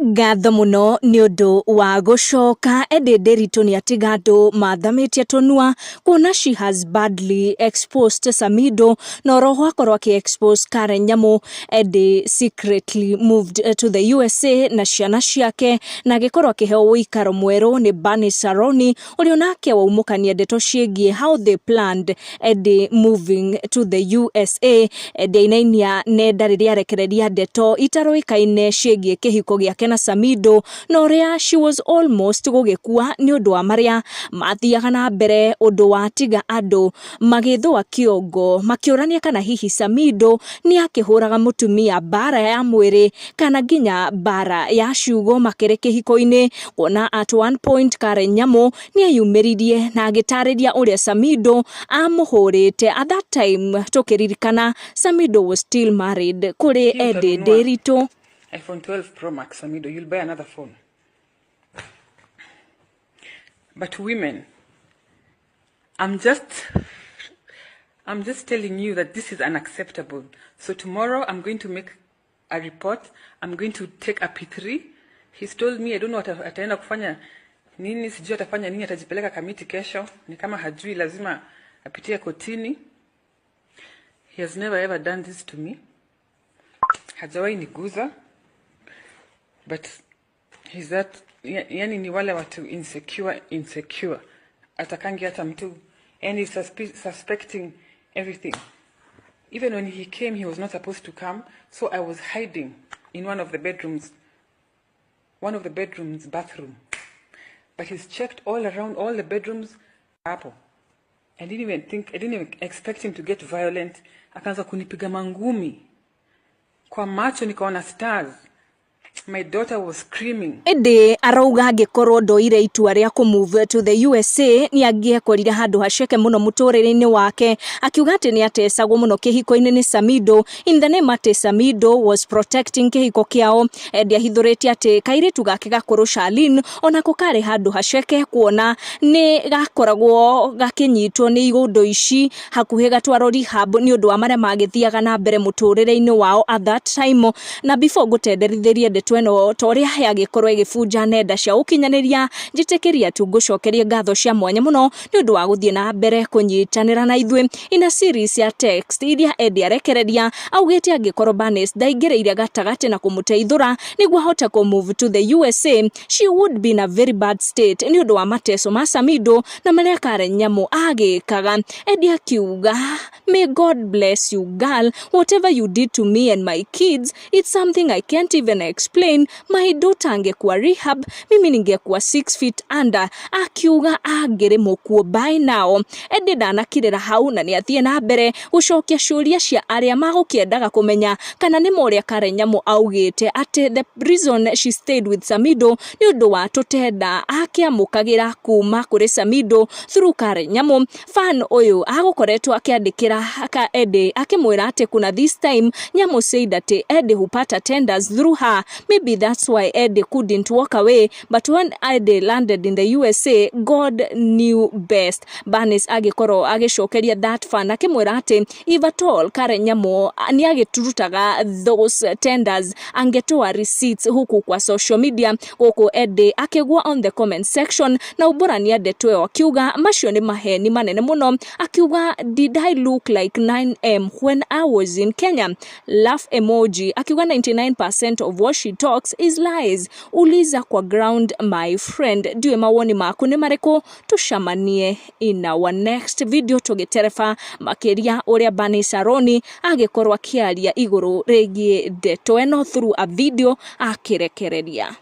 Ngatho muno ni undu wa gucoka Edday Nderitu ni atiga andu mathamitie tonua kuona she has badly exposed Samidoh na roho akorwo expose Karen Nyamu. Edday secretly moved to the USA na ciana ciake na gikorwo akiheo uikaro mweru ni Bani Saroni uria nake waumukania ndeto ciegie how they planned Edday moving to the USA. Edday inainia nenda riria arekereria ndeto itaroikaine ciegie kihiko giake na Samidoh noria she was almost gugikua ni undu wa maria mathiaga na mbere undu wa tiga andu magithwa kiongo makiurania kana hihi Samidoh ni akihuraga mutumia bara ya mwiri kana ginya bara ya ciugo makire kihiko-ini. Kuona at one point Karen Nyamu ni ayumiririe na agitariria uria Samidoh amuhurite. At that time tukiririkana Samidoh was still married kuri Edday Nderitu. iPhone 12 Pro Max, Samidoh, you'll buy another phone. But women, I'm just telling you that this is unacceptable. So tomorrow I'm going to make a report. I'm going to take a P3. He's told me, I don't know what ataenda kufanya nini, sijui atafanya nini, atajipeleka kamiti kesho. Ni kama hajui lazima apitie kotini. He has never ever done this to me. Hajawahi niguza. But he's that, yani ni wale watu insecure. Atakangi hata mtu, and he's suspecting everything. Even when he came, he was not supposed to come. So I was hiding in one of the bedrooms bathroom. But he's checked all around, all the bedrooms. Apple. I didn't even expect him to get violent. Akaanza kunipiga mangumi. Kwa macho nikaona stars. My daughter was screaming. Edday arauga angikorwo ndoire itua ria ku move to the USA ni angiekorire handu haceke muno muturire-ini wake, akiuga ati ni atecagwo muno kihiko-ini ni Samidoh in the name ati Samidoh was protecting kihiko kiao. Edday ahithuritie ati kairitu gake gakuru Charlene ona kukari handu haceke kuona ni gakoragwo gakinyitwo ni igundu ici hakuhi gatwaro rehab ni undu wa maria magithiaga na mbere muturire-ini wao at that time. Na before gutenderithirie tweno toria yagikorwo igifunja nenda cia ukinyaniria njitekeria tu gucokeria ngatho cia mwanya muno ni undu wa guthie na mbere kunyitanira na ithwe ina series ya text iria Edday arekereria augite angikorwo Banis ndaingiriire gatagati na kumuteithura niguo hota ku move to the USA she would be in a very bad state ni undu wa mateso ma Samidoh na maria Karen Nyamu agikaga. Edday akiuga, may God bless you girl, whatever you did to me and my kids, it's something I can't even explain. My daughter angekuwa rehab, mimi ningekuwa 6 feet under. Akiuga angirimo kuo by now. Edday ndanakirira hau na ni athie na mbere gucokia ciuria cia aria magukiendaga kumenya kana ni moria Karen Nyamu augite ati the reason she stayed with Samidoh ni undu wa tutenda akiamukagira kuma kuri Samidoh through Karen Nyamu. Fan uyu agukoretwo akiandikira ka Edday akimwira ati kuna this time Nyamu said ati Edday hupata tenders through her. Maybe that's why Edday couldn't walk away, but when Edday landed in the USA, God knew best. Banis agikoro agicokeria that fan akimwira ati if at all Karen Nyamu ni agiturutaga those tenders angetoa receipts huku kwa social media. Huku Edday akigwa on the comment section na uburania ndetwe akiuga macio ni maheni manene muno. Akiuga, did I look like 9M when I was in Kenya? Laugh emoji. Akiuga 99% of what she talks is lies. Uliza kwa ground my friend. Diwe mawoni maku ni mariko tushamanie in our next video tugiterefa makiria uria Bani Saroni agikorwa kiaria iguru regie ndeto eno through a video akirekereria.